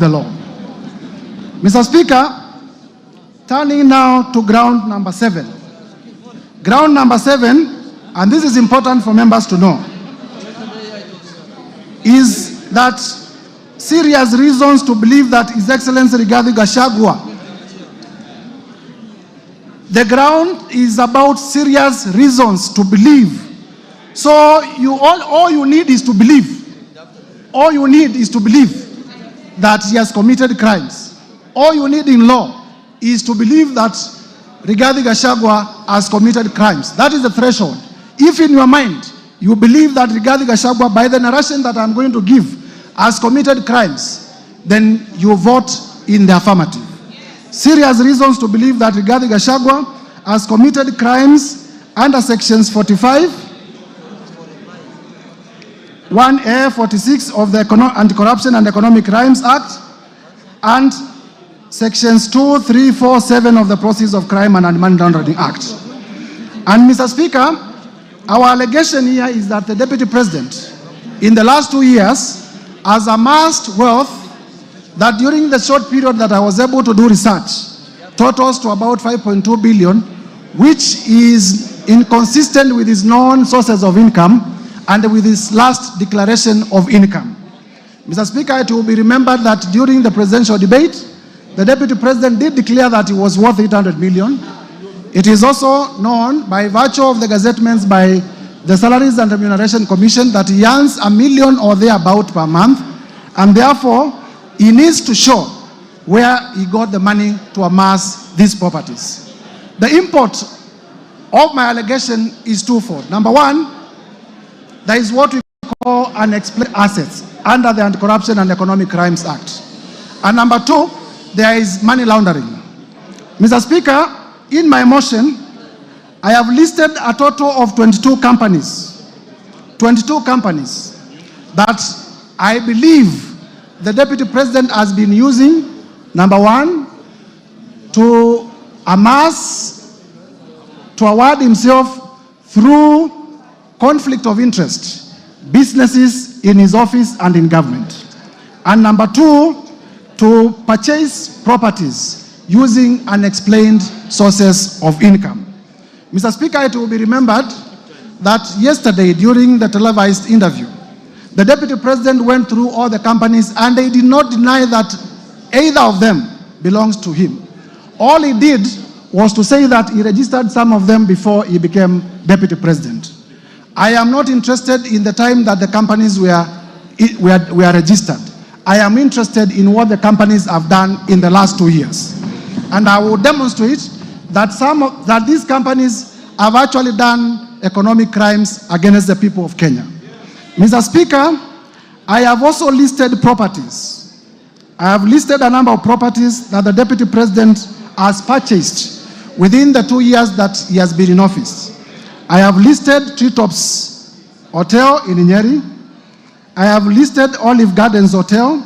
the law. Mr. Speaker, turning now to ground number 7. Ground number 7, and this is important for members to know, is that serious reasons to believe that His Excellency Rigathi Gachagua, the ground is about serious reasons to believe. So all you need is to believe. All you need is to believe that he has committed crimes. All you need in law is to believe that Rigathi Gachagua has committed crimes. That is the threshold. If in your mind you believe that Rigathi Gachagua, by the narration that I'm going to give, has committed crimes, then you vote in the affirmative. Serious reasons to believe that Rigathi Gachagua has committed crimes under sections 45, 1A, 46 of the Anti-Corruption and Economic Crimes Act, and sections 2, 3, 4, 7 of the Proceeds of Crime and Money Laundering Act. And Mr. Speaker, our allegation here is that the Deputy President, in the last 2 years, has amassed wealth that during the short period that I was able to do research, totals to about 5.2 billion, which is inconsistent with his known sources of income and with his last declaration of income. Mr. Speaker, it will be remembered that during the presidential debate, the Deputy President did declare that he was worth 800 million. It is also known by virtue of the gazettements by the Salaries and Remuneration Commission that he earns $1 million or thereabout per month, and therefore he needs to show where he got the money to amass these properties. The import of my allegation is twofold. Number one, there is what we call unexplained assets under the Anti-Corruption and Economic Crimes Act. And number two, there is money laundering. Mr. Speaker, in my motion, I have listed a total of 22 companies that I believe the Deputy President has been using, number one, to amass, to award himself through conflict of interest, businesses in his office and in government. And number two, to purchase properties using unexplained sources of income. Mr. Speaker, it will be remembered that yesterday during the televised interview, the Deputy President went through all the companies and they did not deny that either of them belongs to him. All he did was to say that he registered some of them before he became Deputy President. I am not interested in the time that the companies were registered. I am interested in what the companies have done in the last 2 years. And I will demonstrate that these companies have actually done economic crimes against the people of Kenya. Mr. Speaker, I have also listed properties. I have listed a number of properties that the Deputy President has purchased within the 2 years that he has been in office. I have listed Treetops Hotel in Nyeri. I have listed Olive Gardens Hotel.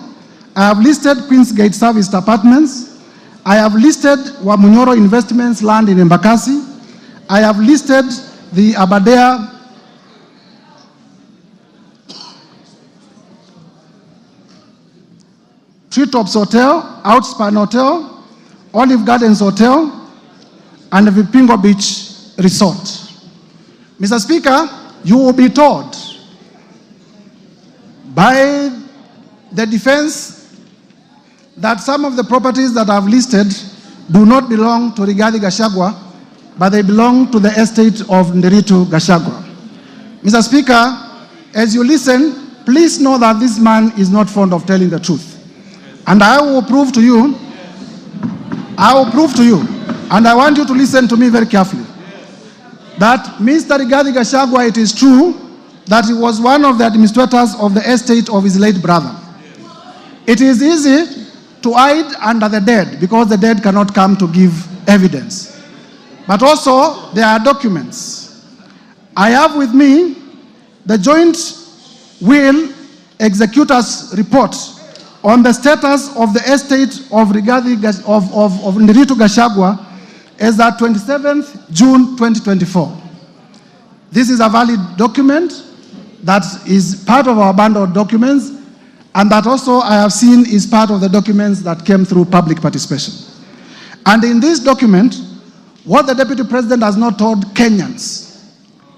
I have listed Queensgate Serviced Apartments. I have listed Wamunyoro Investments land in Embakasi. I have listed the Aberdare Treetops Hotel, Outspan Hotel, Olive Gardens Hotel, and the Vipingo Beach Resort. Mr. Speaker, you will be told by the defense that some of the properties that I've listed do not belong to Rigathi Gachagua, but they belong to the estate of Nderitu Gachagua. Mr. Speaker, as you listen, please know that this man is not fond of telling the truth. And I will prove to you, and I want you to listen to me very carefully, that Mr. Rigathi Gachagua, it is true that he was one of the administrators of the estate of his late brother. It is easy to hide under the dead because the dead cannot come to give evidence. But also, there are documents. I have with me the joint will executors report on the status of the estate of Nderitu Gachagua as at 27th June 2024. This is a valid document that is part of our bundle of documents, and that also I have seen is part of the documents that came through public participation. And in this document, what the Deputy President has not told Kenyans,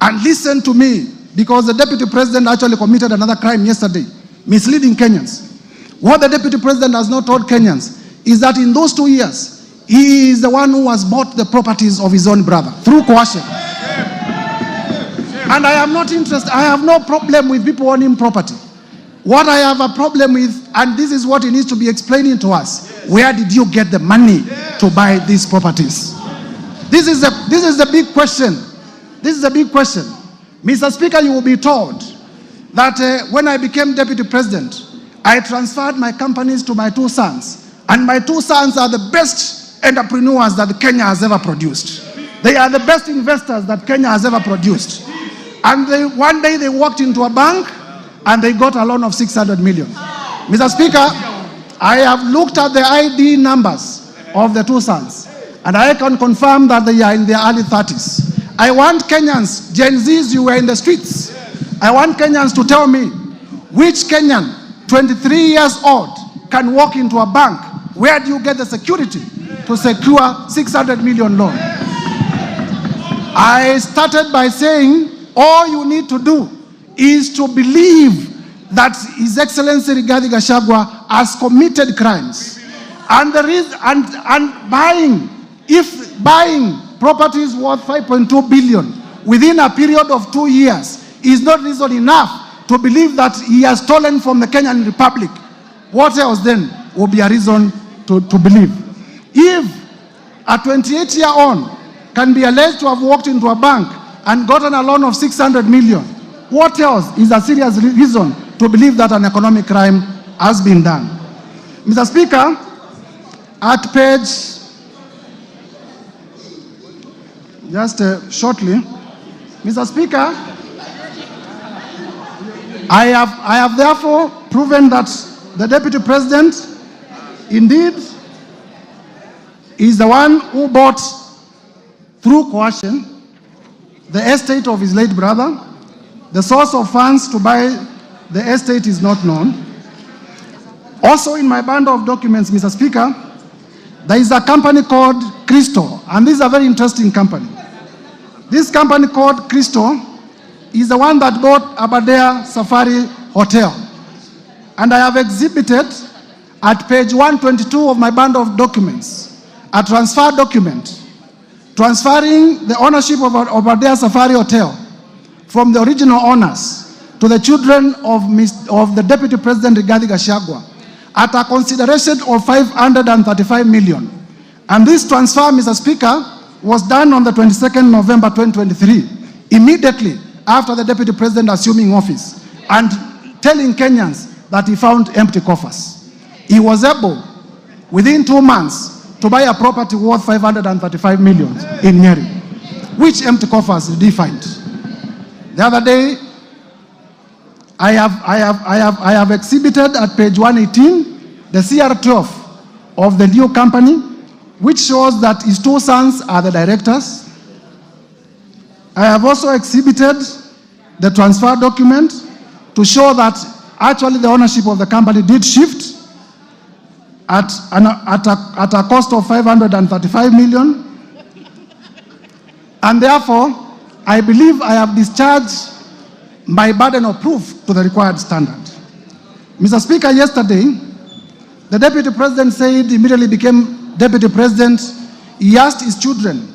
and listen to me, because the Deputy President actually committed another crime yesterday, misleading Kenyans. What the Deputy President has not told Kenyans is that in those 2 years, he is the one who has bought the properties of his own brother through coercion. And I am not interested, I have no problem with people owning property. What I have a problem with, and this is what he needs to be explaining to us, where did you get the money to buy these properties? This is the big question. This is a big question. Mr. Speaker, you will be told that when I became Deputy President, I transferred my companies to my 2 sons. And my 2 sons are the best entrepreneurs that Kenya has ever produced. They are the best investors that Kenya has ever produced. And one day they walked into a bank and they got a loan of 600 million. Mr. Speaker, I have looked at the ID numbers of the 2 sons, and I can confirm that they are in their early 30s. I want Kenyans, Gen Zs, you were in the streets. I want Kenyans to tell me which Kenyan, 23 years old, can walk into a bank. Where do you get the security to secure 600 million loan? I started by saying all you need to do is to believe that His Excellency Rigathi Gachagua has committed crimes. And buying properties worth 5.2 billion within a period of 2 years is not reason enough to believe that he has stolen from the Kenyan Republic. What else then will be a reason to believe? If a 28-year-old can be alleged to have walked into a bank and gotten a loan of 600 million, what else is a serious reason to believe that an economic crime has been done? Mr. Speaker, at page, shortly, Mr. Speaker, I have therefore proven that the Deputy President indeed is the one who bought through coercion the estate of his late brother. The source of funds to buy the estate is not known. Also in my bundle of documents, Mr. Speaker, there is a company called Crystal, and this is a very interesting company. This company called Crystal is the one that bought Aberdare Safari Hotel. And I have exhibited at page 122 of my bundle of documents a transfer document transferring the ownership of Aberdare Safari Hotel from the original owners to the children of the Deputy President Rigathi Gachagua at a consideration of 535 million. And this transfer, Mr. Speaker, was done on the 22nd November 2023, immediately after the Deputy President assuming office and telling Kenyans that he found empty coffers. He was able, within 2 months, to buy a property worth 535 million in Nyeri. Which empty coffers did he find? The other day, I have exhibited at page 118 the CR12 of the new company, which shows that his 2 sons are the directors. I have also exhibited the transfer document to show that actually the ownership of the company did shift at a cost of 535 million. And therefore, I believe I have discharged my burden of proof to the required standard. Mr. Speaker, yesterday, the Deputy President said immediately became Deputy President, he asked his children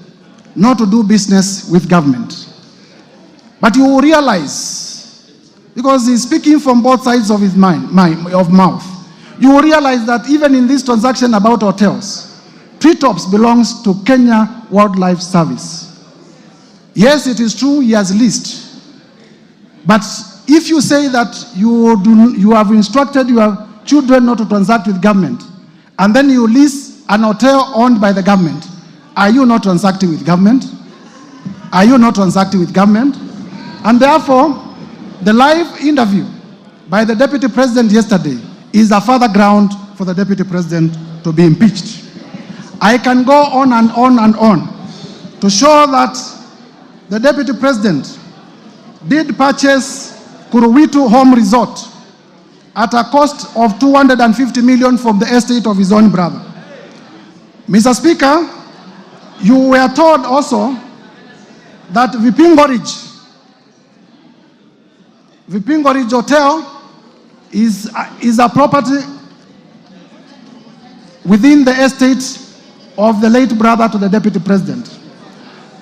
not to do business with government. But you will realize, because he's speaking from both sides of his mouth, you will realize that even in this transaction about hotels, Tritops belongs to Kenya Wildlife Service. Yes, it is true he has leased. But if you say that you have instructed your children not to transact with government, and then you lease an hotel owned by the government, are you not transacting with government? Are you not transacting with government? And therefore, the live interview by the Deputy President yesterday is a further ground for the Deputy President to be impeached. I can go on and on and on to show that the Deputy President did purchase Kuruwitu Home Resort at a cost of 250 million from the estate of his own brother. Mr. Speaker, you were told also that Vipingo Ridge Hotel is a property within the estate of the late brother to the Deputy President.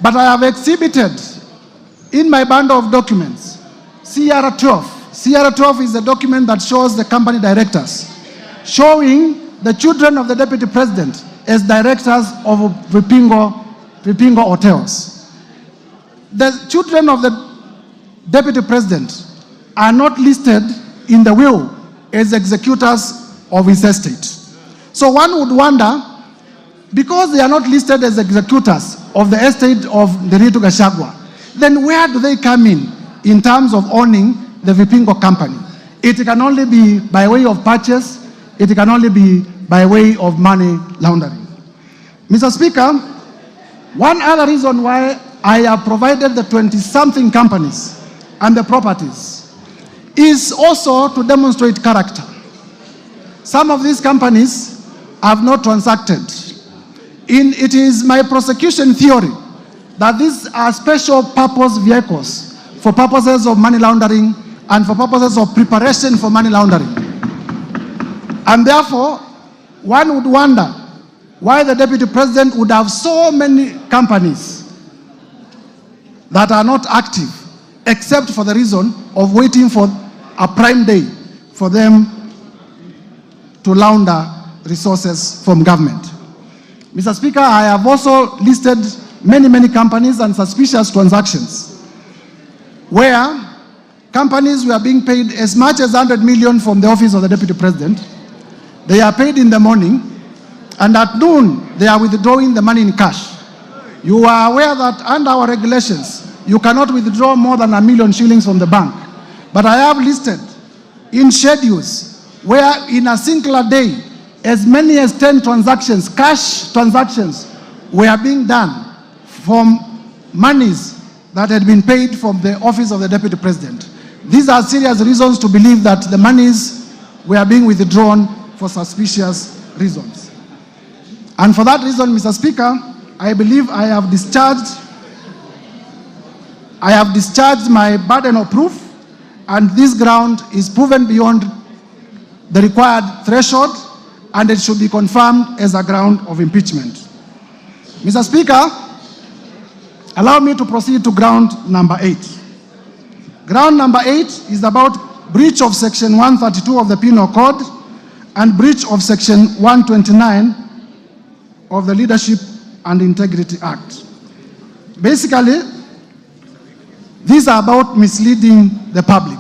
But I have exhibited in my bundle of documents CR12. CR12 is a document that shows the company directors, showing the children of the Deputy President as directors of Vipingo Hotels. The children of the Deputy President are not listed in the will as executors of his estate. So one would wonder, because they are not listed as executors of the estate of Nderitu Gachagua, then where do they come in terms of owning the Vipingo company? It can only be by way of purchase, it can only be by way of money laundering. Mr. Speaker, one other reason why I have provided the 20-something companies and the properties is also to demonstrate character. Some of these companies have not transacted. It is my prosecution theory that these are special purpose vehicles for purposes of money laundering and for purposes of preparation for money laundering. And therefore, one would wonder why the Deputy President would have so many companies that are not active, except for the reason of waiting for a prime day for them to launder resources from government. Mr. Speaker, I have also listed many companies and suspicious transactions where companies were being paid as much as 100 million from the office of the Deputy President. They are paid in the morning, and at noon, they are withdrawing the money in cash. You are aware that under our regulations, you cannot withdraw more than 1 million shillings from the bank. But I have listed in schedules where in a singular day, as many as 10 transactions, cash transactions, were being done from monies that had been paid from the office of the Deputy President. These are serious reasons to believe that the monies were being withdrawn for suspicious reasons. And for that reason, Mr. Speaker, I believe I have discharged my burden of proof, and this ground is proven beyond the required threshold, and it should be confirmed as a ground of impeachment. Mr. Speaker, allow me to proceed to ground number 8. Ground number 8 is about breach of Section 132 of the Penal Code and breach of Section 129 of the Leadership and Integrity Act. Basically, these are about misleading the public.